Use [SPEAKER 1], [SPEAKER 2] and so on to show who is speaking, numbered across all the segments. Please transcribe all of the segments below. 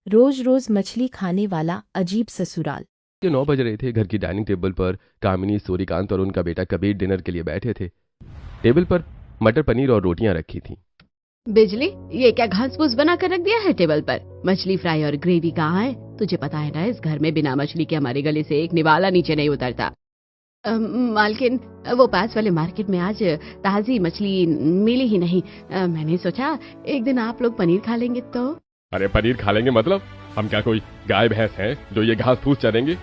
[SPEAKER 1] रोज रोज मछली खाने वाला अजीब ससुराल।
[SPEAKER 2] ये 9 बज रहे थे। घर की डाइनिंग टेबल पर कामिनी, सूर्यकांत और उनका बेटा कबीर डिनर के लिए बैठे थे। टेबल पर मटर पनीर और रोटियां रखी थी।
[SPEAKER 3] बिजली, ये क्या घास फूस बना कर रख दिया है टेबल पर? मछली फ्राई और ग्रेवी कहाँ है? तुझे पता है ना, इस घर में बिना मछली के हमारे गले से एक निवाला नीचे नहीं उतरता। मालकिन, वो पास वाले मार्केट में आज ताजी मछली मिली ही नहीं। मैंने सोचा एक दिन आप लोग पनीर खा लेंगे तो।
[SPEAKER 2] अरे पनीर खा लेंगे मतलब? हम क्या कोई गाय भैंस हैं जो ये घास फूस चरेंगे?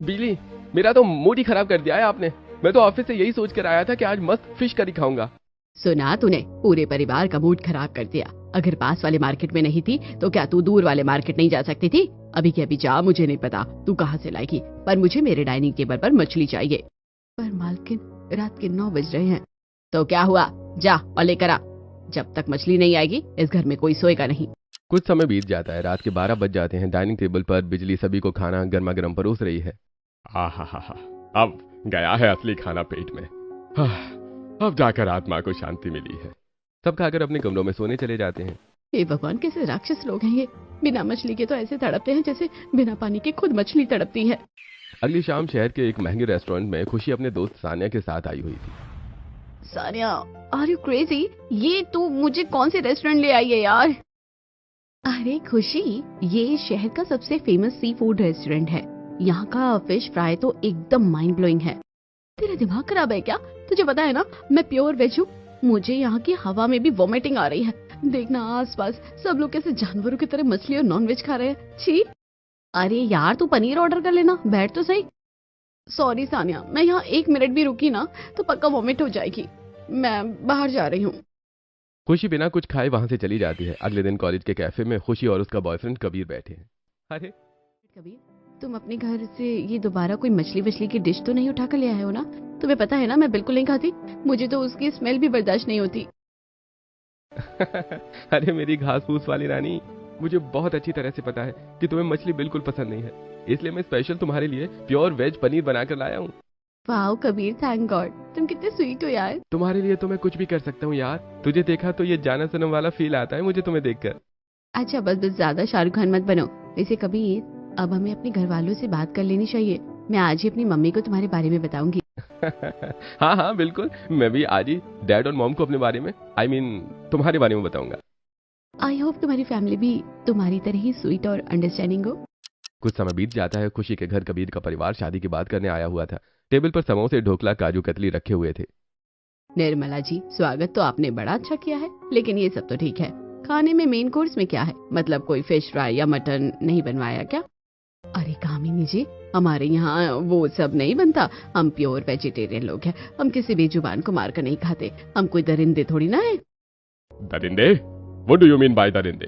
[SPEAKER 2] बिजली, मेरा तो मूड ही खराब कर दिया है आपने। मैं तो ऑफिस से यही सोच कर आया था कि आज मस्त फिश करी खाऊंगा।
[SPEAKER 3] सुना तूने, पूरे परिवार का मूड खराब कर दिया। अगर पास वाले मार्केट में नहीं थी तो क्या तू दूर वाले मार्केट नहीं जा सकती थी? अभी के अभी जा, मुझे नहीं पता तू कहाँ से लाएगी, पर मुझे मेरे डाइनिंग टेबल पर मछली चाहिए। पर मालकिन, रात के 9 बज रहे हैं। तो क्या हुआ, जा और लेकर आ। जब तक मछली नहीं आएगी इस घर में कोई सोएगा नहीं।
[SPEAKER 2] कुछ समय बीत जाता है। रात के 12 बज जाते हैं। डाइनिंग टेबल पर बिजली सभी को खाना गर्मा गर्म परोस रही है। आहा, अब गया है असली खाना पेट में। अब जाकर आत्मा को शांति मिली है। सब खाकर अपने कमरों में सोने चले जाते हैं।
[SPEAKER 3] हे भगवान, कैसे राक्षस लोग हैं ये। बिना मछली के तो ऐसे तड़पते हैं जैसे बिना पानी के खुद मछली तड़पती है।
[SPEAKER 2] अगली शाम शहर के एक महंगे रेस्टोरेंट में खुशी अपने दोस्त सानिया के साथ आई हुई थी।
[SPEAKER 3] Sania, are you crazy? ये तू मुझे कौन से रेस्टोरेंट ले आई है यार? अरे खुशी, ये शहर का सबसे फेमस सी फूड रेस्टोरेंट है। यहाँ का फिश फ्राई तो एकदम माइंड ब्लोइंग है। तेरा दिमाग खराब है क्या? तुझे पता है ना, मैं प्योर वेज हूँ। मुझे यहाँ की हवा में भी वॉमिटिंग आ रही है। देखना आसपास सब लोग कैसे जानवरों की तरह मछली और नॉनवेज खा रहे हैं। छी। अरे यार, तू पनीर ऑर्डर कर लेना, बैठ तो सही। सॉरी सानिया, मैं यहाँ 1 मिनट भी रुकी ना तो पक्का वॉमिट हो जाएगी। मैं बाहर जा रही हूँ।
[SPEAKER 2] खुशी बिना कुछ खाए वहां से चली जाती है। अगले दिन कॉलेज के कैफे में खुशी और उसका बॉयफ्रेंड कबीर बैठे हैं। अरे
[SPEAKER 3] कबीर, तुम अपने घर से ये दोबारा कोई मछली वछली की डिश तो नहीं उठा कर ले आए हो ना? तुम्हें पता है ना, मैं बिल्कुल नहीं खाती। मुझे तो उसकी स्मेल भी बर्दाश्त नहीं होती।
[SPEAKER 2] अरे मेरी घास फूस वाली रानी, मुझे बहुत अच्छी तरह से पता है कि तुम्हें मछली बिल्कुल पसंद नहीं है। इसलिए मैं स्पेशल तुम्हारे लिए प्योर वेज पनीर बनाकर लाया हूँ।
[SPEAKER 3] वाओ कबीर, थैंक गॉड, तुम कितने स्वीट हो यार।
[SPEAKER 2] तुम्हारे लिए तो मैं कुछ भी कर सकता हूँ यार। तुझे देखा तो ये जाना सनम वाला फील आता है मुझे तुम्हें देखकर।
[SPEAKER 3] अच्छा बस बस, ज्यादा शाहरुख खान मत बनो। वैसे कबीर, अब हमें अपने घर वालों से बात कर लेनी चाहिए। मैं आज ही अपनी मम्मी को तुम्हारे बारे में बताऊंगी।
[SPEAKER 2] हाँ हाँ बिल्कुल, मैं भी आज ही डैड और मॉम को अपने बारे में, I mean, तुम्हारे बारे में बताऊंगा।
[SPEAKER 3] आई होप तुम्हारी फैमिली भी तुम्हारी तरह ही स्वीट और अंडरस्टैंडिंग हो।
[SPEAKER 2] कुछ समय बीत जाता है। खुशी के घर कबीर का परिवार शादी की बात करने आया हुआ था। टेबल पर समोसे, ढोकला, काजू कतली रखे हुए थे।
[SPEAKER 3] निर्मला जी, स्वागत तो आपने बड़ा अच्छा किया है, लेकिन ये सब तो ठीक है। खाने में मेन कोर्स में क्या है? मतलब कोई फिश फ्राई या मटन नहीं बनवाया क्या? अरे कामिनी जी, हमारे यहाँ वो सब नहीं बनता। हम प्योर वेजिटेरियन लोग हैं। हम किसी भी जुबान को मारकर नहीं खाते। हम कोई दरिंदे थोड़ी ना है।
[SPEAKER 2] दरिंदे? What do you mean by दरिंदे?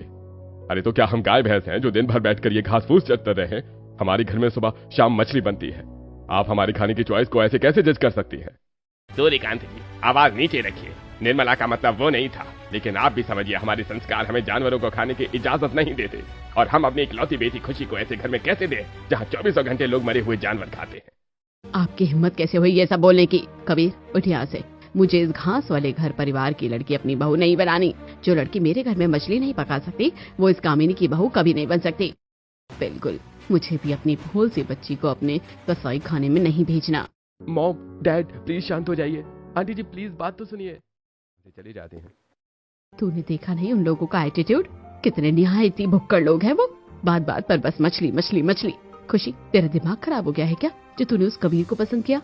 [SPEAKER 2] अरे तो क्या हम गाय भैंस हैं जो दिन भर बैठकर ये घास फूस चरते रहे? हमारे घर में सुबह शाम मछली बनती है। आप हमारी खाने की चॉइस को ऐसे कैसे जज कर सकती हैं? सूर्यकांत जी, आवाज नीचे रखिए। निर्मला का मतलब वो नहीं था, लेकिन आप भी समझिए, हमारे संस्कार हमें जानवरों को खाने की इजाजत नहीं देते। और हम अपनी इकलौती बेटी खुशी को ऐसे घर में कैसे दें जहाँ 24 घंटे लोग मरे हुए जानवर खाते हैं?
[SPEAKER 3] आपकी हिम्मत कैसे हुई ये सब बोलने की? कबीर, उठ यहाँ से। मुझे इस घास वाले घर परिवार की लड़की अपनी बहू नहीं बनानी। जो लड़की मेरे घर में मछली नहीं पका सकती, वो इस कामिनी की बहू कभी नहीं बन सकती। बिल्कुल, मुझे भी अपनी भोल सी बच्ची को अपने कसाई खाने में नहीं भेजना।
[SPEAKER 2] मॉम, डैड, प्लीज शांत हो जाइए। आंटी जी प्लीज बात तो सुनिए। चले जाते हैं।
[SPEAKER 3] तूने देखा नहीं उन लोगों का एटीट्यूड? कितने निहायती भुक्कड़ लोग हैं वो। बात बात पर बस मछली मछली मछली। खुशी, तेरा दिमाग खराब हो गया है क्या जो तूने उस कबीर को पसंद किया?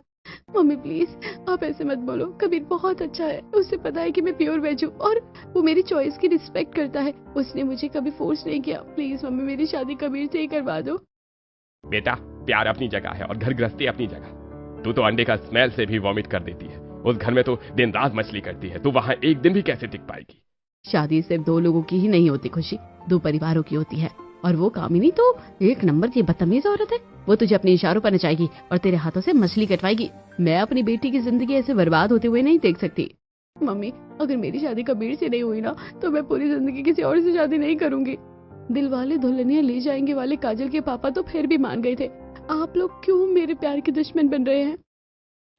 [SPEAKER 3] मम्मी प्लीज आप ऐसे मत बोलो। कबीर बहुत अच्छा है। उसे पता है कि मैं प्योर वेज हूँ और वो मेरी चॉइस की रिस्पेक्ट करता है। उसने मुझे कभी फोर्स नहीं किया। प्लीज मम्मी, मेरी शादी कबीर से ही करवा दो।
[SPEAKER 2] बेटा, प्यार अपनी जगह है और घर गृहस्थी अपनी जगह। तू तो अंडे का स्मेल से भी वॉमिट कर देती है। उस घर में तो दिन रात मछली करती है। तू वहाँ एक दिन भी कैसे टिक पाएगी?
[SPEAKER 3] शादी सिर्फ 2 लोगों की ही नहीं होती खुशी, 2 परिवारों की होती है। और वो कामिनी तो एक नंबर की बदतमीज औरत है। वो तुझे अपने इशारों पर नचाएगी और तेरे हाथों से मछली कटवाएगी। मैं अपनी बेटी की जिंदगी ऐसे बर्बाद होते हुए नहीं देख सकती। मम्मी, अगर मेरी शादी कबीर से नहीं हुई ना तो मैं पूरी जिंदगी किसी और से शादी नहीं करूंगी। दिल वाले दुल्हनिया ले जाएंगे वाले काजल के पापा तो फिर भी मान गए थे। आप लोग क्यों मेरे प्यार के दुश्मन बन रहे हैं?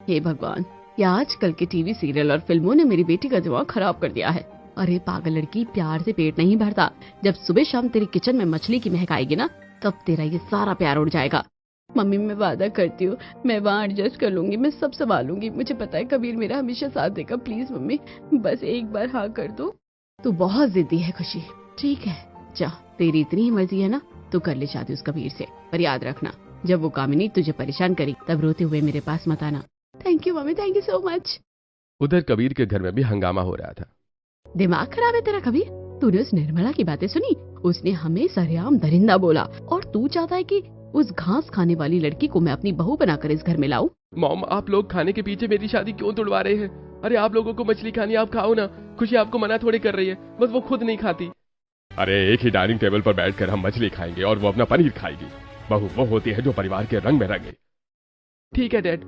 [SPEAKER 3] हे भगवान, ये आजकल के टीवी सीरियल और फिल्मों ने मेरी बेटी का दिमाग खराब कर दिया है। अरे पागल लड़की, प्यार से पेट नहीं भरता। जब सुबह शाम तेरे किचन में मछली की महक आएगी ना, तब तेरा ये सारा प्यार उड़ जाएगा। मम्मी मैं वादा करती हूँ, मैं वहाँ एडजस्ट कर लूंगी, मैं सब संभालूंगी। मुझे पता है कबीर मेरा हमेशा साथ देगा। प्लीज मम्मी, बस एक बार हाँ कर दो। तू बहुत जिद्दी है खुशी। ठीक है, जा, तेरी इतनी ही मर्जी है ना, तू कर ले शादी उस कबीर से। पर याद रखना, जब वो कामिनी तुझे परेशान करी तब रोते हुए मेरे पास मत आना। Thank you mummy, thank you so much.
[SPEAKER 2] उधर कबीर के घर में भी हंगामा हो रहा था।
[SPEAKER 3] दिमाग खराब है तेरा कबीर? तूने उस निर्मला की बातें सुनी? उसने हमें सरेआम दरिंदा बोला, और तू चाहता है कि उस घास खाने वाली लड़की को मैं अपनी बहू बनाकर इस घर में लाऊं?
[SPEAKER 2] मॉम, आप लोग खाने के पीछे मेरी शादी क्यों तुड़वा रहे हैं? अरे आप लोगों को मछली खानी, आप खाओ ना। खुशी आपको मना थोड़ी कर रही है, बस वो खुद नहीं खाती। अरे एक ही डाइनिंग टेबल पर बैठकर हम मछली खाएंगे और वो अपना पनीर खाएगी। बहू वो होती है जो परिवार के रंग में रंगे। ठीक है डैड,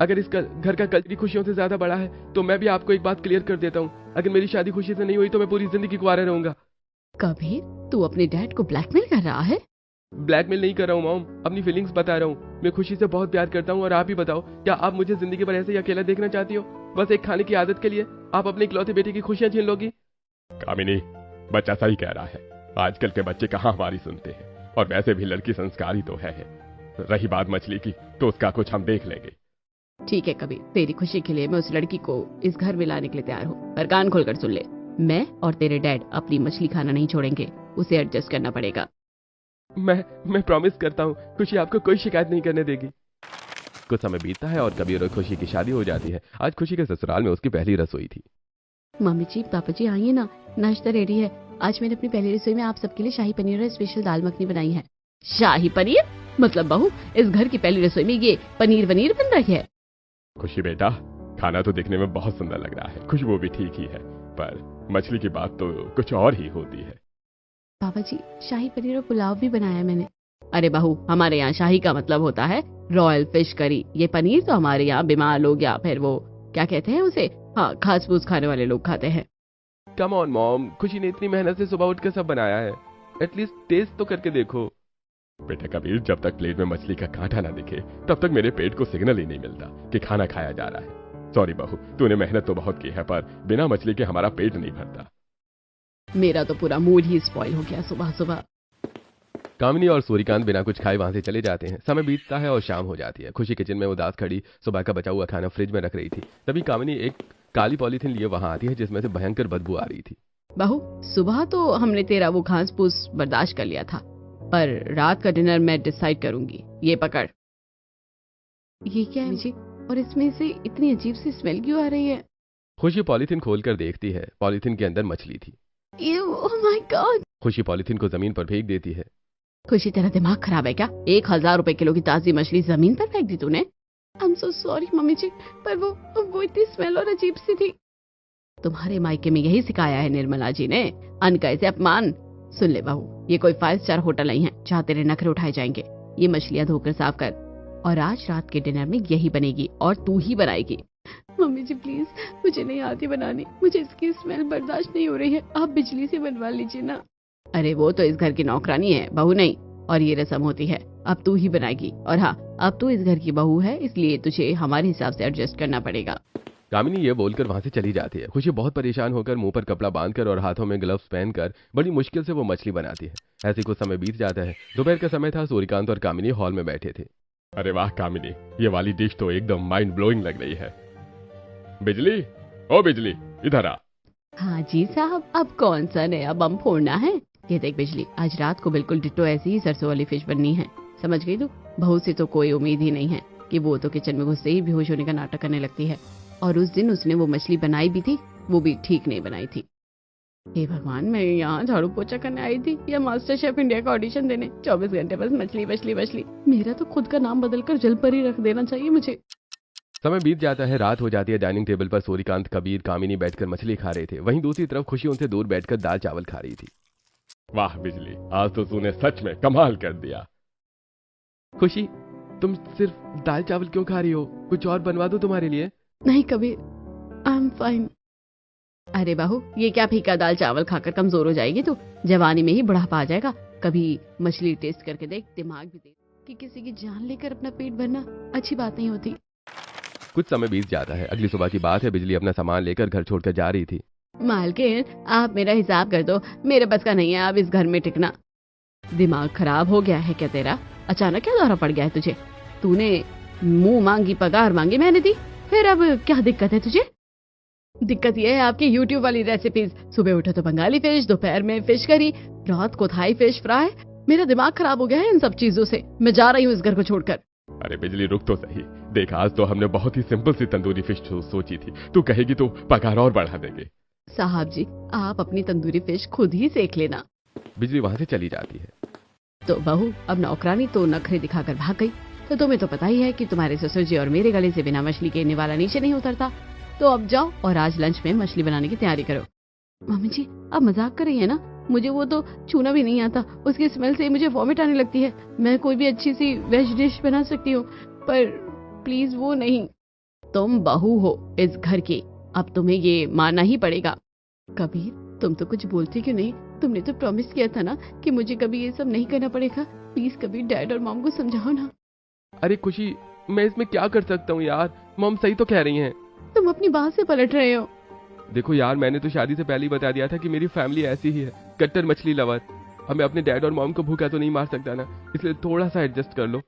[SPEAKER 2] अगर इस घर का कल्चर खुशियों से ज्यादा बड़ा है तो मैं भी आपको एक बात क्लियर कर देता हूँ। अगर मेरी शादी खुशी से नहीं हुई तो मैं पूरी जिंदगी कुंवारा रहूंगा।
[SPEAKER 3] कबीर, तू अपने डैड को ब्लैकमेल कर रहा है?
[SPEAKER 2] ब्लैकमेल नहीं कर रहा हूँ मॉम, अपनी फीलिंग्स बता रहा हूँ। मैं खुशी से बहुत प्यार करता हूँ। और आप ही बताओ, क्या आप मुझे जिंदगी भर ऐसे ही अकेला देखना चाहती हो? बस एक खाने की आदत के लिए आप अपने इकलौते बेटे की खुशियां छीन लोगी? कामिनी, बच्चा सही कह रहा है। आजकल के बच्चे कहाँ हमारी सुनते हैं, और वैसे भी लड़की संस्कारी तो है। रही बात मछली की, तो उसका कुछ हम देख लेंगे।
[SPEAKER 3] ठीक है कबीर, तेरी खुशी के लिए मैं उस लड़की को इस घर में लाने के लिए तैयार हूँ। पर कान खोलकर सुन ले, मैं और तेरे डैड अपनी मछली खाना नहीं छोड़ेंगे। उसे एडजस्ट करना पड़ेगा।
[SPEAKER 2] मैं प्रॉमिस करता हूँ, खुशी आपको कोई शिकायत नहीं करने देगी। कुछ समय बीतता है और कबीर और खुशी की शादी हो जाती है। आज खुशी के ससुराल में उसकी पहली रसोई थी।
[SPEAKER 3] मम्मी जी, पापा जी आइए ना, नाश्ता रेडी है। आज मैंने अपनी पहली रसोई में आप सबके लिए शाही पनीर और स्पेशल दाल मखनी बनाई है। शाही पनीर? मतलब बहू, इस घर की पहली रसोई में ये पनीर वनीर बन रही है?
[SPEAKER 2] खुशी बेटा, खाना तो दिखने में बहुत सुंदर लग रहा है, खुशबू भी ठीक ही है, पर मछली की बात तो कुछ और ही होती है।
[SPEAKER 3] पापा जी, शाही पनीर और पुलाव भी बनाया मैंने। अरे बहू, हमारे यहाँ शाही का मतलब होता है रॉयल फिश करी। ये पनीर तो हमारे यहाँ बीमार लोग या फिर वो क्या कहते हैं उसे, हाँ, घास फूस खाने वाले लोग खाते हैं।
[SPEAKER 2] कम ऑन मॉम, खुशी ने इतनी मेहनत से सुबह उठकर सब बनाया है, एटलीस्ट टेस्ट तो करके देखो। बेटा कबीर, जब तक प्लेट में मछली का कांटा ना दिखे तब तक मेरे पेट को सिग्नल ही नहीं मिलता कि खाना खाया जा रहा है। सॉरी बहू, तूने मेहनत तो बहुत की है, पर बिना मछली के हमारा पेट नहीं भरता।
[SPEAKER 3] मेरा तो पूरा मूड ही स्पॉइल हो गया सुबह सुबह।
[SPEAKER 2] कामिनी और सूर्यकांत बिना कुछ खाए वहां से चले जाते हैं। समय बीतता है और शाम हो जाती है। खुशी किचन में उदास खड़ी सुबह का बचा हुआ खाना फ्रिज में रख रही थी। तभी कामिनी एक काली पॉलीथिन लिए वहां आती है जिसमें से भयंकर बदबू आ रही थी।
[SPEAKER 3] बहू, सुबह तो हमने तेरा वो घास फूस बर्दाश्त कर लिया था, पर रात का डिनर मैं डिसाइड करूंगी। ये पकड़। ये क्या है जी? और इसमें से इतनी अजीब सी स्मेल क्यों आ रही है?
[SPEAKER 2] खुशी पॉलीथिन खोलकर देखती है, पॉलीथिन के अंदर मछली थी।
[SPEAKER 3] Oh my God!
[SPEAKER 2] खुशी पॉलीथिन को जमीन पर फेंक देती है।
[SPEAKER 3] खुशी, तेरा दिमाग खराब है क्या? 1000 रुपए किलो की ताजी मछली जमीन पर फेंक दी तूने? I am so sorry mummy ji, पर वो इतनी स्मेल और अजीब सी थी। तुम्हारे मायके में यही सिखाया है निर्मला जी ने, अन्न कैसे अपमान। सुन ले बहू, ये कोई 5 स्टार होटल नहीं है जहाँ तेरे नखरे उठाए जाएंगे। ये मछलियाँ धोकर साफ कर, और आज रात के डिनर में यही बनेगी और तू ही बनाएगी। मम्मी जी प्लीज, मुझे नहीं आती बनानी, मुझे इसकी स्मेल बर्दाश्त नहीं हो रही है, आप बिजली से बनवा लीजिए ना। अरे वो तो इस घर की नौकरानी है, बहू नहीं, और ये रस्म होती है। अब तू ही बनाएगी, और हाँ, अब तू इस घर की बहू है, इसलिए तुझे हमारे हिसाब से एडजस्ट करना पड़ेगा।
[SPEAKER 2] कामिनी ये बोलकर वहां से चली जाती है। खुशी बहुत परेशान होकर मुंह पर कपड़ा बांधकर और हाथों में ग्लव्स पहनकर बड़ी मुश्किल से वो मछली बनाती है। ऐसे कुछ समय बीत जाता है। दोपहर का समय था। सूर्यकांत और कामिनी हॉल में बैठे थे। अरे वाह कामिनी, ये वाली डिश तो एकदम माइंड ब्लोइंग लग रही है। बिजली, ओ बिजली, इधर आ।
[SPEAKER 3] हाँ जी साहब, अब कौन सा नया बम फोड़ना है? ये देख बिजली, आज रात को बिल्कुल डिट्टो ऐसी ही सरसों वाली फिश बननी है। समझ गई तू? बहू से तो कोई उम्मीद ही नहीं है कि वो तो किचन में घुसते ही बेहोश होने का नाटक करने लगती है। और उस दिन उसने वो मछली बनाई भी थी, वो भी ठीक नहीं बनाई थी। हे भगवान, मैं यहाँ झाड़ू पोछा करने आई थी या मास्टर शेफ इंडिया का ऑडिशन देने? 24 घंटे बस मछली मछली मछली। मेरा तो खुद का नाम बदलकर जलपरी रख देना चाहिए मुझे।
[SPEAKER 2] समय बीत जाता है। रात हो जाती है। डाइनिंग टेबल पर सूर्यकांत, कबीर, कामिनी बैठकर मछली खा रहे थे। वहीं दूसरी तरफ खुशी उनसे दूर बैठकर दाल चावल खा रही थी। वाह बिजली, आज तो तूने सच में कमाल कर दिया। खुशी, तुम सिर्फ दाल चावल क्यों खा रही हो? कुछ और बनवा दो तुम्हारे लिए?
[SPEAKER 3] नहीं कबीर, आई एम फाइन। अरे बहू, ये क्या फीका दाल चावल खाकर कमजोर हो जाएगी तू? जवानी में ही बुढ़ापा आ जाएगा। कभी मछली टेस्ट करके देख, दिमाग भी देख। कि किसी की जान लेकर अपना पेट भरना अच्छी बात नहीं होती।
[SPEAKER 2] कुछ समय बीत जाता है। अगली सुबह की बात है। बिजली अपना सामान लेकर घर छोड़कर जा रही थी।
[SPEAKER 3] मालकिन आप मेरा हिसाब कर दो, मेरे बस का नहीं है अब इस घर में टिकना। दिमाग खराब हो गया है क्या तेरा? अचानक क्या दौरा पड़ गया है तुझे? तूने मुंह मांगी पगार मांगी मैंने दी, फिर अब क्या दिक्कत है तुझे? दिक्कत ये है आपकी यूट्यूब वाली रेसिपीज। सुबह उठो तो बंगाली फिश, दोपहर में फिश करी, रात को थाई फिश फ्राई। मेरा दिमाग खराब हो गया है इन सब चीजों से। मैं जा रही हूँ इस घर को छोड़कर।
[SPEAKER 2] अरे बिजली रुक तो सही। देख आज तो हमने बहुत ही सिंपल सी तंदूरी फिश सोची थी, तू कहेगी तो पगार और बढ़ा देंगे।
[SPEAKER 3] साहब जी आप अपनी तंदूरी फिश खुद ही सेक लेना।
[SPEAKER 2] बिजली वहां से चली जाती है।
[SPEAKER 3] तो बहू अब नौकरानी तो नखरे दिखाकर भाग गई। तो तुम्हें तो पता ही है कि तुम्हारे ससुर जी और मेरे गले से बिना मछली के निवाला नीचे नहीं उतरता। तो अब जाओ और आज लंच में मछली बनाने की तैयारी करो। मम्मी जी अब मजाक कर रही है ना? मुझे वो तो छूना भी नहीं आता, उसकी स्मेल से मुझे वॉमिट आने लगती है। मैं कोई भी अच्छी सी वेज डिश बना सकती हूँ, पर प्लीज वो नहीं। तुम बहू हो इस घर की, अब तुम्हें ये मानना ही पड़ेगा। कबीर तुम तो कुछ बोलते क्यों नहीं? तुमने तो प्रॉमिस किया था ना कि मुझे कभी ये सब नहीं करना पड़ेगा। प्लीज कबीर डैड और मॉम को समझाओ ना।
[SPEAKER 2] अरे खुशी मैं इसमें क्या कर सकता हूँ यार, मॉम सही तो कह रही हैं।
[SPEAKER 3] तुम अपनी बात से पलट रहे हो।
[SPEAKER 2] देखो यार मैंने तो शादी से पहले ही बता दिया था कि मेरी फैमिली ऐसी ही है, कट्टर मछली लवर। हमें अपने डैड और मॉम को भूखा तो नहीं मार सकता ना, इसलिए थोड़ा सा एडजस्ट कर लो।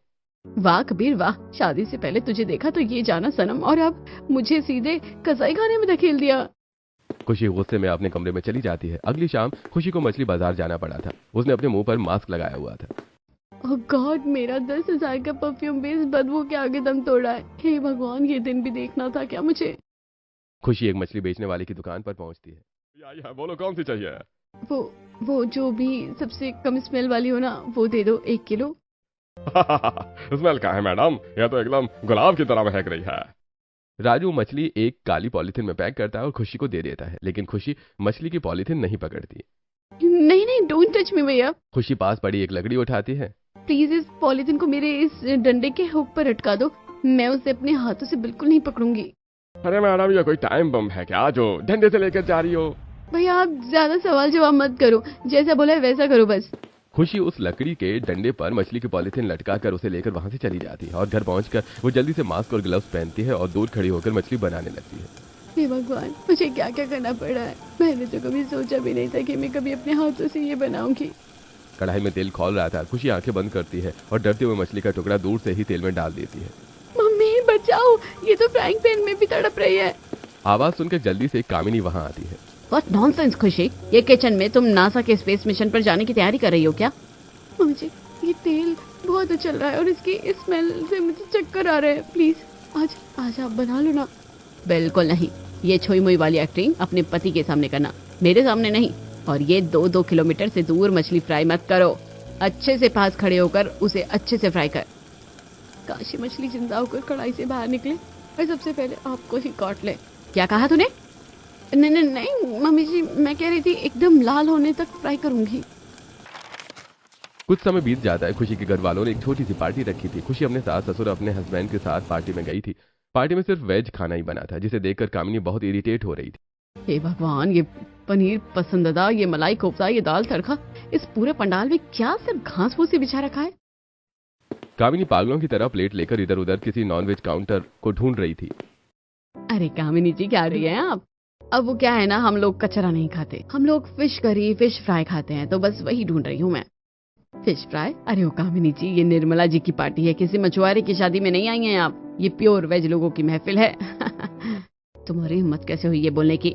[SPEAKER 3] वाह कबीर वाह, शादी से पहले तुझे देखा तो ये जाना सनम, और अब मुझे सीधे कसाई खाने में धकेल दिया।
[SPEAKER 2] खुशी गुस्से में अपने कमरे में चली जाती है। अगली शाम खुशी को मछली बाजार जाना पड़ा था। उसने अपने मुंह पर मास्क लगाया हुआ था।
[SPEAKER 3] ओह गॉड, मेरा 10,000 का परफ्यूम बेस बदबू के आगे दम तोड़ा है। हे भगवान, ये दिन भी देखना था क्या मुझे?
[SPEAKER 2] खुशी एक मछली बेचने वाले की दुकान पर पहुंचती है। या बोलो कौन सी चाहिए?
[SPEAKER 3] वो जो भी सबसे कम स्मेल वाली हो ना, वो दे दो 1 किलो।
[SPEAKER 2] स्मेल का है मैडम, यह तो एकदम गुलाब की तरह महक रही है। राजू मछली एक काली पॉलीथिन में पैक करता है और खुशी को दे देता है, लेकिन खुशी मछली की पॉलीथिन नहीं पकड़ती।
[SPEAKER 3] नहीं नहीं, डोंट टच मी भैया।
[SPEAKER 2] खुशी पास पड़ी एक लकड़ी उठाती है।
[SPEAKER 3] प्लीज इस पॉलीथिन को मेरे इस डंडे के हुक पर अटका दो, मैं उसे अपने हाथों से बिल्कुल नहीं पकड़ूंगी।
[SPEAKER 2] अरे मैडम ये कोई टाइम बम है क्या जो डंडे से लेकर जा रही हो?
[SPEAKER 3] भैया आप ज्यादा सवाल जवाब मत करो, जैसा बोला है वैसा करो बस।
[SPEAKER 2] खुशी उस लकड़ी के डंडे पर मछली की पॉलीथिन लटकाकर उसे लेकर वहां से चली जाती है और घर पहुंचकर वो जल्दी से मास्क और ग्लव्स पहनती है और दूर खड़ी होकर मछली बनाने लगती है।
[SPEAKER 3] हे भगवान, मुझे क्या क्या करना पड़ा है। मैंने तो कभी सोचा भी नहीं था कि मैं कभी अपने हाथों से ये बनाऊंगी।
[SPEAKER 2] कढ़ाई में तेल खौल रहा था। खुशी आंखें बंद करती है और डरते हुए मछली का टुकड़ा दूर से ही तेल में डाल देती है।
[SPEAKER 3] मम्मी बचाओ, ये तो फ्राइंग पैन में भी तड़प रही है।
[SPEAKER 2] आवाज सुनकर जल्दी से कामिनी वहां आती है।
[SPEAKER 3] व्हाट नॉनसेंस खुशी, ये किचन में तुम नासा के स्पेस मिशन पर जाने की तैयारी कर रही हो क्या? मुझे ये तेल बहुत उछल रहा है और इसकी स्मेल से मुझे चक्कर आ रहे हैं। प्लीज आज आप बना लो ना। बिल्कुल नहीं, ये छोई मोई वाली एक्टिंग अपने पति के सामने करना, मेरे सामने नहीं। और ये 2-2 किलोमीटर से दूर मछली फ्राई मत करो, अच्छे से पास खड़े होकर उसे अच्छे से फ्राई कर। काशी मछली जिंदा होकर कढ़ाई से बाहर निकले और सबसे पहले आपको ही काट ले। क्या कहा तूने? नहीं मम्मी जी, मैं कह रही थी एकदम लाल होने तक फ्राई करूंगी।
[SPEAKER 2] कुछ समय बीत जाता है। खुशी के घर वालों ने एक छोटी सी पार्टी रखी थी। खुशी अपने सास ससुर अपने हस्बैंड के साथ पार्टी में गई थी। पार्टी में सिर्फ वेज खाना ही बना था, जिसे देखकर कामिनी बहुत इरिटेट हो रही थी।
[SPEAKER 3] हे भगवान, ये पनीर पसंदीदा, ये मलाई कोफ्ता, ये दाल तड़का, इस पूरे पंडाल में क्या सिर्फ घास फूस ही बिछा रखा है?
[SPEAKER 2] कामिनी पागलों की तरह प्लेट लेकर इधर उधर किसी नॉनवेज काउंटर को ढूंढ रही थी।
[SPEAKER 3] अरे कामिनी जी, क्या रही हैं आप? अब वो क्या है ना, हम लोग कचरा नहीं खाते, हम लोग फिश करी फिश फ्राई खाते हैं, तो बस वही ढूंढ रही हूँ मैं। Fish fry? अरे ओ कामिनी जी, ये निर्मला जी की पार्टी है, किसी मछुआरे की शादी में नहीं आई हैं आप। ये प्योर वेज लोगों की महफिल है। तुम्हारी हिम्मत कैसे हुई ये बोलने की?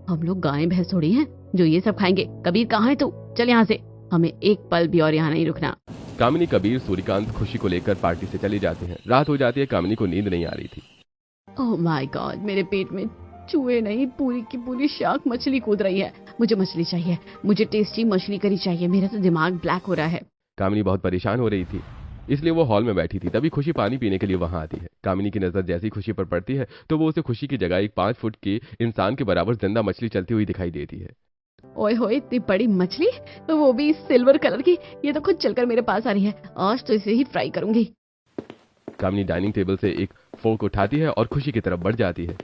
[SPEAKER 3] हम लोग गाय भैंस थोड़ी हैं जो ये सब खाएंगे। कबीर कहाँ है तू? चल यहाँ से, हमें एक पल भी और यहाँ नहीं रुकना।
[SPEAKER 2] कामिनी, कबीर, सूर्यकांत खुशी को लेकर पार्टी से चले जाते हैं। रात हो जाती है। कामिनी को नींद नहीं आ रही थी।
[SPEAKER 3] ओह माय गॉड, मेरे पेट में चूहे नहीं, पूरी की पूरी शार्क मछली कूद रही है। मुझे मछली चाहिए, मुझे टेस्टी मछली करी चाहिए। मेरा तो दिमाग ब्लैक हो रहा है।
[SPEAKER 2] कामिनी बहुत परेशान हो रही थी, इसलिए वो हॉल में बैठी थी। तभी खुशी पानी पीने के लिए वहां आती है। कामिनी की नजर जैसी खुशी पर पड़ती है तो वो उसे खुशी की जगह एक 5 फुट की इंसान के बराबर जिंदा मछली चलती हुई दिखाई देती है।
[SPEAKER 3] ओए होए, इतनी बड़ी मछली, तो वो भी सिल्वर कलर की। ये तो खुद चलकर मेरे पास आ रही है। आज तो इसे ही फ्राई करूंगी।
[SPEAKER 2] कामिनी डाइनिंग टेबल से एक फोर्क उठाती है और खुशी की तरफ बढ़ जाती है।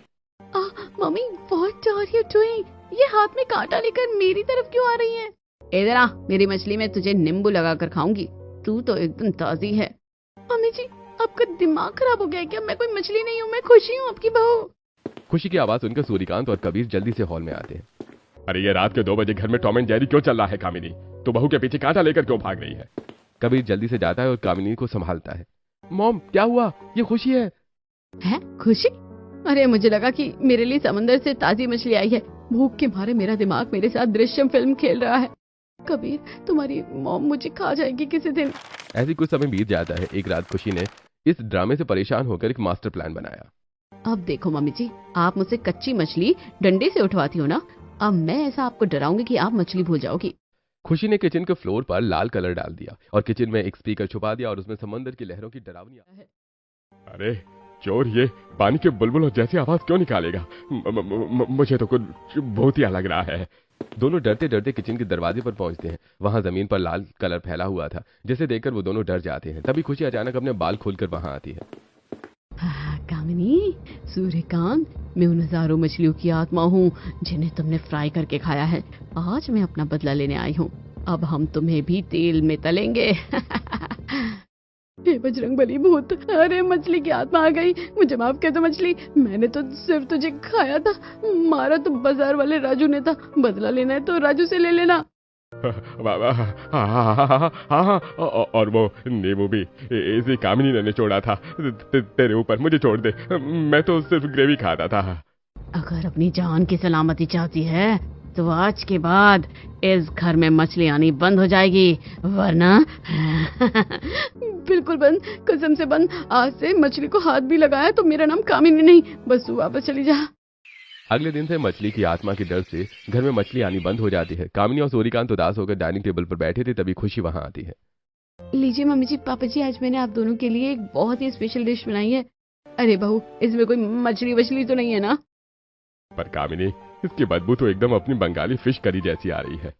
[SPEAKER 3] Mummy, what are you doing? ये हाथ में कांटा लेकर मेरी तरफ क्यों आ रही है? इधर आ, मेरी मछली में तुझे नींबू लगाकर खाऊंगी। तू तो एकदम ताजी है। मम्मी जी, आपका दिमाग खराब हो गया है क्या? मैं कोई मछली नहीं हूँ, मैं खुशी हूँ, आपकी बहू।
[SPEAKER 2] खुशी की आवाज सुनकर सूर्यकांत और कबीर जल्दी से हॉल में आते हैं। अरे ये रात के 2 बजे घर में टॉम एंड जेरी क्यों चल रहा है कामिनी? तो बहू के पीछे कांटा लेकर क्यों भाग रही है? कबीर जल्दी से जाता है और कामिनी को संभालता है। मॉम क्या हुआ? ये खुशी है।
[SPEAKER 3] है खुशी? अरे मुझे लगा कि मेरे लिए समंदर से ताजी मछली आई है। भूख के मारे मेरा दिमाग मेरे साथ दृश्यम फिल्म खेल रहा है। कबीर तुम्हारी मॉम मुझे खा जाएगी किसी दिन।
[SPEAKER 2] ऐसी कुछ समय बीत जाता है। एक रात खुशी ने इस ड्रामे से परेशान होकर एक मास्टर प्लान बनाया।
[SPEAKER 3] अब देखो मम्मी जी, आप मुझसे कच्ची मछली डंडे से उठवाती हो ना, अब मैं ऐसा आपको डराऊंगी कि आप मछली भूल जाओगी।
[SPEAKER 2] खुशी ने किचन के फ्लोर पर लाल कलर डाल दिया और किचन में एक स्पीकर छुपा दिया और उसमें समंदर की लहरों की डरावनी अरे चोर, ये पानी के बुलबुलों जैसी आवाज क्यों निकालेगा? मुझे तो कुछ बहुत ही लग रहा है। दोनों डरते डरते किचन के दरवाजे पर पहुंचते हैं। वहां जमीन पर लाल कलर फैला हुआ था, जिसे देखकर वो दोनों डर जाते हैं। तभी खुशी अचानक अपने बाल खोलकर वहां आती है।
[SPEAKER 3] कामिनी, सूर्यकांत, मैं उन हजारों मछलियों की आत्मा हूँ जिन्हें तुमने फ्राई करके खाया है। आज मैं अपना बदला लेने आई हूँ। अब हम तुम्हें भी तेल में तलेंगे। हे बजरंगबली भूत, अरे मछली की आत्मा आ गई। मुझे माफ कर दो मछली, मैंने तो सिर्फ तुझे खाया था। मारा तो बाजार वाले राजू ने था। बदला लेना है तो राजू से ले लेना। हाँ, और वो नींबू भी इसी कामिनी ने निचोड़ा था। तेरे ऊपर, मुझे छोड़ दे, मैं तो सिर्फ ग्रेवी खाता था। अगर अपनी जान की सलामती चाहती है तो आज के बाद इस घर में मछली आनी बंद हो जाएगी, वरना बिल्कुल बंद, कसम से बंद। आज से मछली को हाथ भी लगाया तो मेरा नाम कामिनी नहीं, बस तू वापस चली जा।
[SPEAKER 2] अगले दिन से मछली की आत्मा के डर से घर में मछली आनी बंद हो जाती है। कामिनी और सूर्यकांत उदास होकर डाइनिंग टेबल पर बैठे थे, तभी खुशी वहां आती है।
[SPEAKER 3] लीजिए मम्मी जी, पापा जी, आज मैंने आप दोनों के लिए एक बहुत ही स्पेशल डिश बनाई है। अरे बहू, इसमें कोई मछली वछली तो नहीं है ना?
[SPEAKER 2] पर कामिनी, इसकी बदबू तो एकदम अपनी बंगाली फिश करी जैसी आ रही है।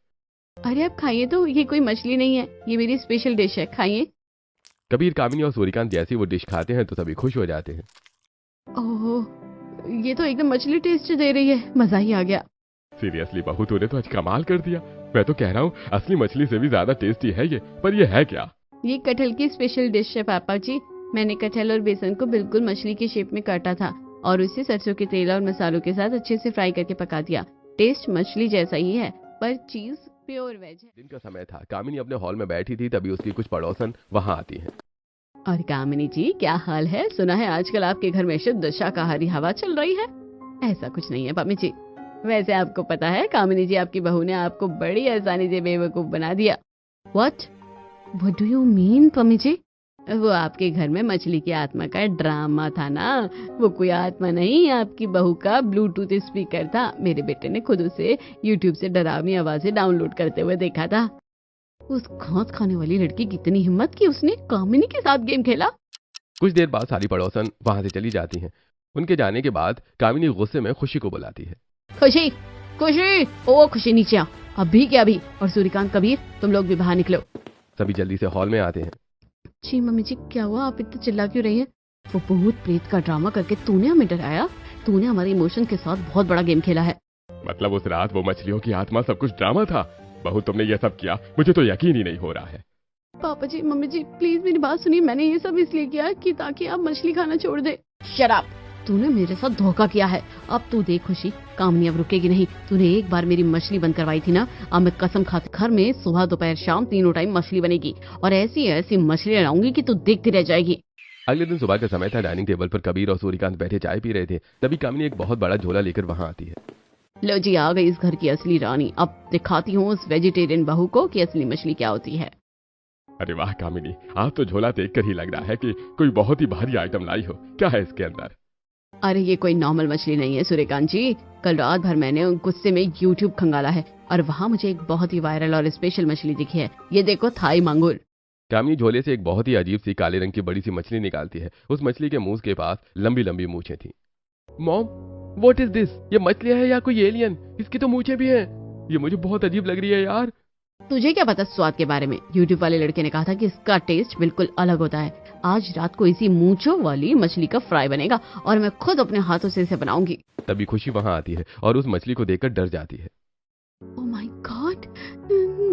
[SPEAKER 3] अरे आप खाइए तो, ये कोई मछली नहीं है, ये मेरी स्पेशल डिश है, खाइए।
[SPEAKER 2] कबीर, कामिनी और सूर्यकांत जैसे वो डिश खाते हैं तो सभी खुश हो जाते हैं।
[SPEAKER 3] ओह, ये तो एकदम मछली टेस्ट दे रही है, मजा ही आ गया।
[SPEAKER 2] सीरियसली बहू, तूने तो आज कमाल कर दिया। मैं तो कह रहा हूँ असली मछली से भी ज्यादा टेस्टी है ये। पर ये है क्या?
[SPEAKER 3] ये कटहल की स्पेशल डिश है पापा जी। मैंने कटहल और बेसन को बिल्कुल मछली की शेप में काटा था और उसे सरसों के तेल और मसालों के साथ अच्छे से फ्राई करके पका दिया। टेस्ट मछली जैसा ही है, पर चीज प्योर वेज है।
[SPEAKER 2] दिन का समय था। कामिनी अपने हॉल में बैठी थी, तभी उसकी कुछ पड़ोसन वहां आती हैं।
[SPEAKER 3] और कामिनी जी, क्या हाल है? सुना है आजकल आपके घर में शुद्ध शाकाहारी हवा चल रही है। ऐसा कुछ नहीं है पम्मी जी। वैसे आपको पता है, कामिनी जी, आपकी बहू ने आपको बड़ी आसानी से बेवकूफ बना दिया। What do you mean Pammi ji? वो आपके घर में मछली की आत्मा का ड्रामा था ना। वो कोई आत्मा नहीं, आपकी बहू का ब्लूटूथ स्पीकर था। मेरे बेटे ने खुद उसे यूट्यूब से डरावनी आवाजें डाउनलोड करते हुए देखा था। उस घास खाने वाली लड़की की इतनी हिम्मत कि उसने कामिनी के साथ गेम खेला।
[SPEAKER 2] कुछ देर बाद सारी पड़ोसन वहां से चली जाती हैं। उनके जाने के बाद कामिनी गुस्से में खुशी को बुलाती है।
[SPEAKER 3] खुशी, खुशी, ओ खुशी, नीचे आ, अभी क्या अभी। और सूर्यकांत, कबीर, तुम लोग भी बाहर निकलो।
[SPEAKER 2] सभी जल्दी से हॉल में आते हैं।
[SPEAKER 3] जी मम्मी जी, क्या हुआ? आप इतना चिल्ला क्यों रही हैं? वो भूत प्रेत का ड्रामा करके तूने हमें डराया। तूने हमारे इमोशन के साथ बहुत बड़ा गेम खेला है।
[SPEAKER 2] मतलब उस रात वो मछलियों की आत्मा सब कुछ ड्रामा था? बहू, तुमने ये सब किया? मुझे तो यकीन ही नहीं हो रहा है।
[SPEAKER 3] पापा जी, मम्मी जी, प्लीज मेरी बात सुनिए। मैंने ये सब इसलिए किया कि ताकि आप मछली खाना छोड़ दे। शराब, तूने मेरे साथ धोखा किया है। अब तू देख खुशी, कामिनी अब रुकेगी नहीं। तूने एक बार मेरी मछली बंद करवाई थी ना, अब मैं कसम खाती घर में सुबह दोपहर शाम तीनों टाइम मछली बनेगी और ऐसी ऐसी मछली लाऊंगी कि तू देखती रह जाएगी।
[SPEAKER 2] अगले दिन सुबह का समय था। डाइनिंग टेबल पर कबीर और सूर्यकांत बैठे चाय पी रहे थे, तभी कामिनी एक बहुत बड़ा झोला लेकर वहां आती है।
[SPEAKER 3] लो जी, आ गई इस घर की असली रानी। अब दिखाती हूँ उस वेजिटेरियन बहू को कि असली मछली क्या होती है।
[SPEAKER 2] अरे वाह कामिनी, आप तो झोला देखकर ही लग रहा है कि कोई बहुत ही भारी आइटम लाई हो। क्या है इसके अंदर?
[SPEAKER 3] अरे ये कोई नॉर्मल मछली नहीं है सूर्यकांत जी। कल रात भर मैंने गुस्से में यूट्यूब खंगाला है और वहाँ मुझे एक बहुत ही वायरल और स्पेशल मछली दिखी है। ये देखो, थाई मांगुर।
[SPEAKER 2] कामिनी झोले से एक बहुत ही अजीब सी काले रंग की बड़ी सी मछली निकालती है। उस मछली के मुंह के पास लंबी लंबी मूछें थी। Mom, what is this? ये मछली है या कोई एलियन? इसकी तो मूछें भी हैं। ये मुझे बहुत अजीब लग रही है यार।
[SPEAKER 3] तुझे क्या पता स्वाद के बारे में? यूट्यूब वाले लड़के ने कहा था कि इसका टेस्ट बिल्कुल अलग होता है। आज रात को इसी मूंछों वाली मछली का फ्राई बनेगा और मैं खुद अपने हाथों से इसे बनाऊंगी।
[SPEAKER 2] तभी खुशी वहां आती है और उस मछली को देखकर डर जाती है।
[SPEAKER 3] ओह माय गॉड,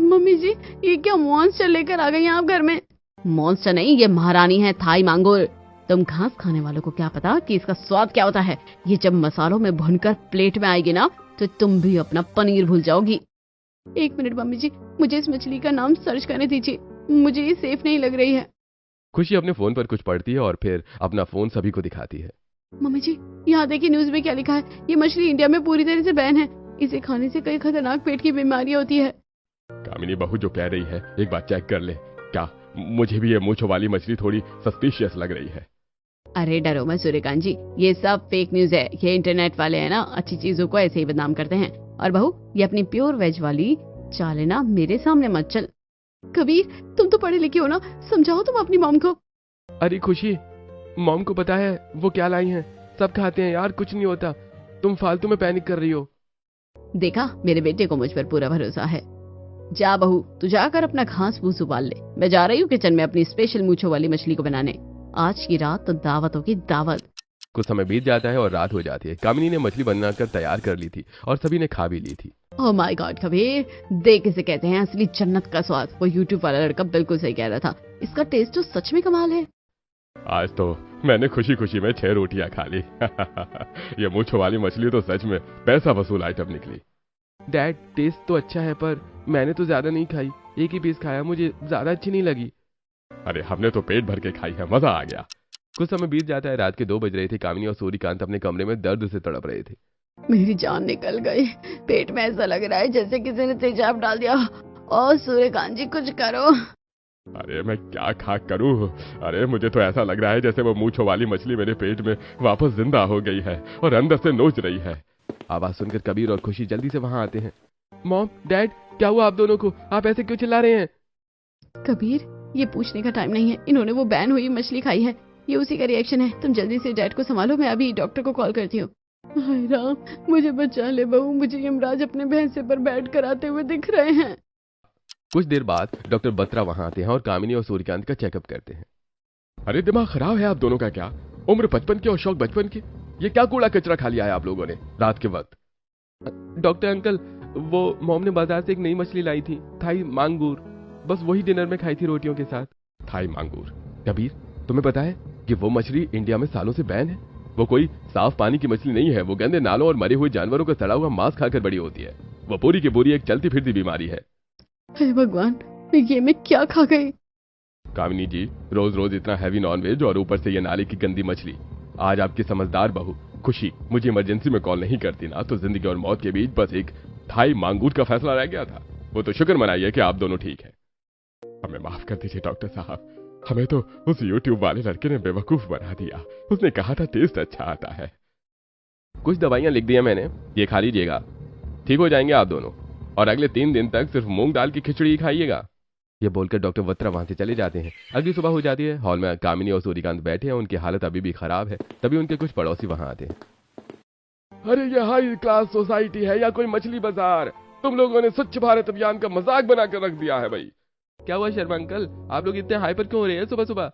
[SPEAKER 3] मम्मी जी, ये क्या मॉन्स्टर लेकर आ गई हैं आप घर में? मॉन्स्टर नहीं, ये महारानी है, थाई मांगुर। तुम घास खाने वालों को क्या पता कि इसका स्वाद क्या होता है। ये जब मसालों में भुनकर प्लेट में आएगी ना, तो तुम भी अपना पनीर भूल जाओगी। 1 मिनट मम्मी जी, मुझे इस मछली का नाम सर्च करने दीजिए, मुझे ये सेफ नहीं लग रही है।
[SPEAKER 2] खुशी अपने फोन पर कुछ पढ़ती है और फिर अपना फोन सभी को दिखाती है।
[SPEAKER 3] मम्मी जी, यहाँ देखिए न्यूज में क्या लिखा है, ये मछली इंडिया में पूरी तरह से बैन है, इसे खाने से कई खतरनाक पेट की बीमारियां होती है।
[SPEAKER 2] कामिनी बहू जो कह रही है एक बार चेक कर ले। क्या मुझे भी ये मूंछों वाली मछली थोड़ी सस्पिशियस लग रही है।
[SPEAKER 3] अरे डरो मत सूर्यकांत जी, ये सब फेक न्यूज है। ये इंटरनेट वाले है ना, अच्छी चीजों को ऐसे ही बदनाम करते हैं। और बहू, ये अपनी प्योर वेज वाली चाल ना मेरे सामने मत चल। कबीर, तुम तो पढ़े लिखे हो ना, समझाओ तुम अपनी मॉम को।
[SPEAKER 2] अरे खुशी, मॉम को पता है वो क्या लाई हैं, सब खाते हैं यार, कुछ नहीं होता, तुम फालतू में पैनिक कर रही हो।
[SPEAKER 3] देखा, मेरे बेटे को मुझ पर पूरा भरोसा है। जा बहू, तू जाकर अपना घास फूस उबाल ले, मैं जा रही हूँ किचन में अपनी स्पेशल मूंछों वाली मछली को बनाने। आज की रात तो दावतों की दावत।
[SPEAKER 2] कुछ समय बीत जाता है और रात हो जाती है। कामिनी ने मछली बनाकर तैयार कर ली थी और सभी ने खा भी ली थी।
[SPEAKER 3] ओह माय गॉड कबीर, देख इसे कहते हैं असली जन्नत का स्वाद। वो यूट्यूब वाला लड़का बिल्कुल सही कह रहा था, इसका टेस्ट तो सच में कमाल है।
[SPEAKER 2] आज तो मैंने खुशी खुशी में 6 रोटियां खा ली। ये मूंछों वाली मछली तो सच में पैसा वसूल आइटम निकली। डैड, टेस्ट तो अच्छा है पर मैंने तो ज्यादा नहीं खाई, एक ही पीस खाया, मुझे ज्यादा अच्छी नहीं लगी। अरे हमने तो पेट भर के खाई है, मजा आ गया। कुछ समय बीत जाता है, रात के 2 बज रहे थे। कामिनी और सूर्यकांत अपने कमरे में दर्द से तड़प रहे थे।
[SPEAKER 3] मेरी जान निकल गई, पेट में ऐसा लग रहा है जैसे किसी ने तेजाब डाल दिया। और सूर्यकांत जी कुछ करो।
[SPEAKER 2] अरे मैं क्या खा करूं? अरे मुझे तो ऐसा लग रहा है जैसे वो मूंछों वाली मछली मेरे पेट में वापस जिंदा हो गई है और अंदर से नोच रही है। आवाज सुनकर कबीर और खुशी जल्दी से वहां आते हैं। मॉम, डैड, क्या हुआ आप दोनों को? आप ऐसे क्यों चिल्ला रहे हैं?
[SPEAKER 3] कबीर, ये पूछने का टाइम नहीं है, इन्होंने वो बैन हुई मछली खाई है, ये उसी का रिएक्शन है। तुम जल्दी से डैड को संभालो, मैं अभी डॉक्टर को कॉल करती हूँ। हाय राम, मुझे बचा ले बहू, मुझे यमराज अपने भैंसे पर बैठ कर आते हुए दिख रहे हैं।
[SPEAKER 2] कुछ देर बाद डॉक्टर बत्रा वहां आते हैं और कामिनी और सूर्यकांत का चेकअप करते हैं। अरे दिमाग खराब है आप दोनों का क्या? उम्र 55 की और शौक बचपन की, ये क्या कूड़ा कचरा खा लिया है आप लोगों ने रात के वक्त? डॉक्टर अंकल, वो मॉम ने बाजार से एक नई मछली लाई थी, थाई मांगूर, बस वही डिनर में खाई थी रोटियों के साथ। थाई मांगूर? कबीर, तुम्हें पता है कि वो मछली इंडिया में सालों से बैन है? वो कोई साफ पानी की मछली नहीं है, वो गंदे नालों और मरे हुए जानवरों का सड़ा हुआ मांस खाकर बड़ी होती है। वो पूरी की पूरी एक चलती फिरती बीमारी है।
[SPEAKER 3] हे भगवान, ये मैं क्या खा गई?
[SPEAKER 2] कामिनी जी, रोज रोज इतना हैवी नॉनवेज और ऊपर से ये नाले की गंदी मछली। आज आपकी समझदार बहू खुशी मुझे इमरजेंसी में कॉल नहीं करती ना, तो जिंदगी और मौत के बीच बस एक थाई मांगूर का फैसला रह गया था। वो तो शुक्र मनाइए कि आप दोनों ठीक हैं। हमें माफ कर दीजिए डॉक्टर साहब, हमें तो उस यूट्यूब वाले लड़के ने बेवकूफ बना दिया। उसने कहा था टेस्ट अच्छा आता है। कुछ दवाइयां लिख दी है मैंने, ये खा लीजिएगा, ठीक हो जाएंगे आप दोनों। और अगले 3 दिन तक सिर्फ मूंग दाल की खिचड़ी ही खाइएगा। ये बोलकर डॉक्टर बत्रा वहां से चले जाते हैं। अगली सुबह हो जाती है। हॉल में कामिनी और सूर्यकांत बैठे हैं, उनकी हालत अभी भी खराब है। तभी उनके कुछ पड़ोसी वहां आते हैं। अरे ये हाई क्लास सोसाइटी है या कोई मछली बाजार? तुम लोगों ने स्वच्छ भारत अभियान का मजाक बनाकर रख दिया है भाई। क्या हुआ शर्मा अंकल, आप लोग इतने हाइपर क्यों हो रहे हैं सुबह सुबह?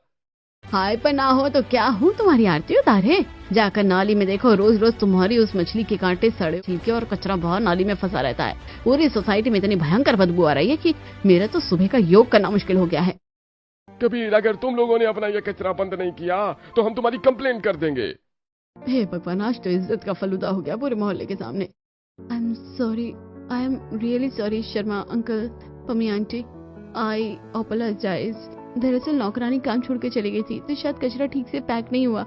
[SPEAKER 3] हाइपर ना हो तो क्या हूँ, तुम्हारी आरती उतारे। जाकर नाली में देखो, रोज रोज तुम्हारी उस मछली के कांटे, सड़े छिलके और कचरा बाहर नाली में फंसा रहता है। पूरी सोसाइटी में इतनी भयंकर बदबू आ रही है कि मेरा तो सुबह का योग करना मुश्किल हो गया है।
[SPEAKER 2] कबीर, अगर तुम लोगों ने अपना ये कचरा बंद नहीं किया तो हम तुम्हारी कंप्लेन कर देंगे।
[SPEAKER 3] हे भगवान, आज तो इज्जत का फलूदा हो गया पूरे मोहल्ले के सामने। I am sorry, I am really sorry Sharma uncle, Pammi aunty, I apologise. दरअसल नौकरानी काम छोड़ के चली गई थी, तो शायद कचरा ठीक से पैक नहीं हुआ।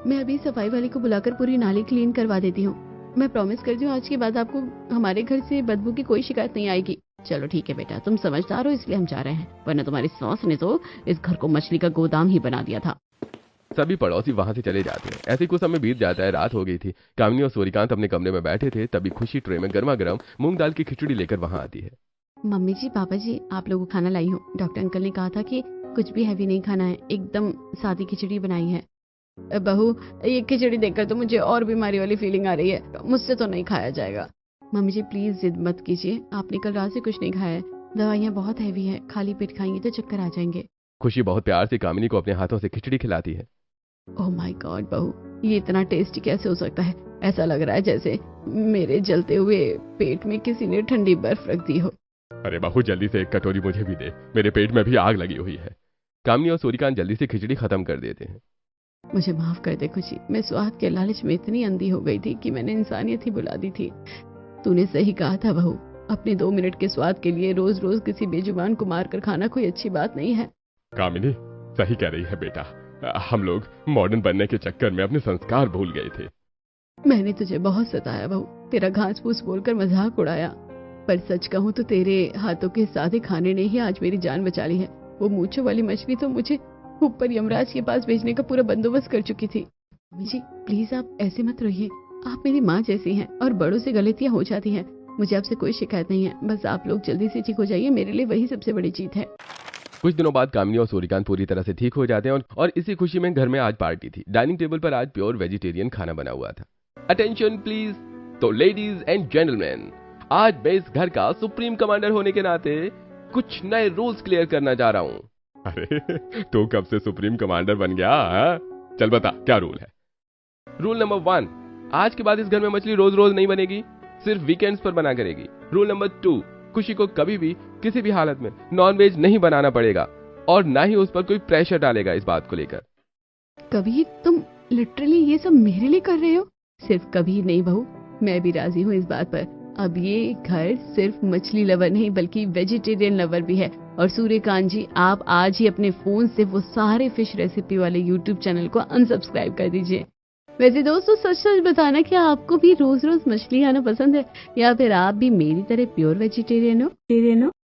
[SPEAKER 3] मैं अभी सफाई वाले को बुलाकर पूरी नाली क्लीन करवा देती हूँ। मैं प्रॉमिस करती हूँ आज के बाद आपको हमारे घर से बदबू की कोई शिकायत नहीं आएगी। चलो ठीक है बेटा, तुम समझदार हो इसलिए हम जा रहे हैं, वरना तुम्हारी सास ने तो इस घर को मछली का गोदाम ही बना दिया था।
[SPEAKER 2] सभी पड़ोसी वहां से चले जाते हैं। ऐसे कुछ समय बीत जाता है। रात हो गई थी। कामिनी और सूर्यकांत अपने कमरे में बैठे थे, तभी खुशी ट्रे में गर्मा गर्म मूंग दाल की खिचड़ी लेकर वहां आती है।
[SPEAKER 3] मम्मी जी, पापा जी, आप लोगों को खाना लाई हूँ। डॉक्टर अंकल ने कहा था कि कुछ भी हैवी नहीं खाना है, एकदम सादी खिचड़ी बनाई है। बहू, ये खिचड़ी देखकर तो मुझे और बीमारी वाली फीलिंग आ रही है, मुझसे तो नहीं खाया जाएगा। मम्मी जी प्लीज जिद मत कीजिए, आपने कल रात से कुछ नहीं खाया है, दवाइयाँ बहुत हैवी है, खाली पेट खाएंगे तो चक्कर आ जाएंगे।
[SPEAKER 2] खुशी बहुत प्यार से कामिनी को अपने हाथों से खिचड़ी खिलाती है।
[SPEAKER 3] ओह माय गॉड बहू, ये इतना टेस्टी कैसे हो सकता है? ऐसा लग रहा है जैसे मेरे जलते हुए पेट में किसी ने ठंडी बर्फ रख दी हो।
[SPEAKER 2] अरे बहू, जल्दी से एक कटोरी मुझे भी दे, मेरे पेट में भी आग लगी हुई है। कामिनी और सूर्यकांत जल्दी से खिचड़ी खत्म कर देते हैं।
[SPEAKER 3] मुझे माफ कर दे खुशी, मैं स्वाद के लालच में इतनी अंधी हो गई थी कि मैंने इंसानियत ही बुला दी थी। तूने सही कहा था बहू, अपने 2 मिनट के स्वाद के लिए रोज रोज किसी बेजुबान को मारकर खाना कोई अच्छी बात नहीं है।
[SPEAKER 2] कामिनी सही कह रही है बेटा, हम लोग मॉडर्न बनने के चक्कर में अपने संस्कार भूल गए थे।
[SPEAKER 3] मैंने तुझे बहुत सताया बहू, तेरा घास फूस बोलकर मजाक उड़ाया, पर सच कहूँ तो तेरे हाथों के सादे खाने ने ही आज मेरी जान बचा ली है। वो मूंछों वाली मछली तो मुझे ऊपर यमराज के पास भेजने का पूरा बंदोबस्त कर चुकी थी। मम्मी जी प्लीज आप ऐसे मत रहिए, आप मेरी माँ जैसी हैं और बड़ों से गलतियाँ हो जाती हैं। मुझे आपसे कोई शिकायत नहीं है, बस आप लोग जल्दी से ठीक हो जाइए, मेरे लिए वही सबसे बड़ी जीत है।
[SPEAKER 2] कुछ दिनों बाद कामिनी और सूर्यकांत पूरी तरह से ठीक हो जाते हैं और इसी खुशी में घर में आज पार्टी थी। डाइनिंग टेबल पर आज प्योर वेजिटेरियन खाना बना हुआ था। Attention please. तो लेडीज एंड जेंटलमैन, आज मैं इस घर का सुप्रीम कमांडर होने के नाते कुछ नए रूल्स क्लियर करना चाह रहा हूँ। अरे तू कब से सुप्रीम कमांडर बन गया हा? चल बता क्या रूल है। रूल नंबर 1, आज के बाद इस घर में मछली रोज रोज नहीं बनेगी, सिर्फ वीकेंड्स पर बना करेगी। रूल नंबर 2, खुशी को कभी भी किसी भी हालत में नॉनवेज नहीं बनाना पड़ेगा और ना ही उस पर कोई प्रेशर डालेगा इस बात को लेकर।
[SPEAKER 3] कभी तुम लिटरली ये सब मेरे लिए कर रहे हो? सिर्फ कभी नहीं बहू, मैं भी राजी हूँ इस बात पर। अब ये घर सिर्फ मछली लवर नहीं बल्कि वेजिटेरियन लवर भी है। और सूर्यकांत जी आप आज ही अपने फोन से वो सारे फिश रेसिपी वाले यूट्यूब चैनल को अनसब्सक्राइब कर दीजिए। वैसे दोस्तों सच सच बताना कि आपको भी रोज रोज मछली खाना पसंद है या फिर आप भी मेरी तरह प्योर वेजिटेरियन हो?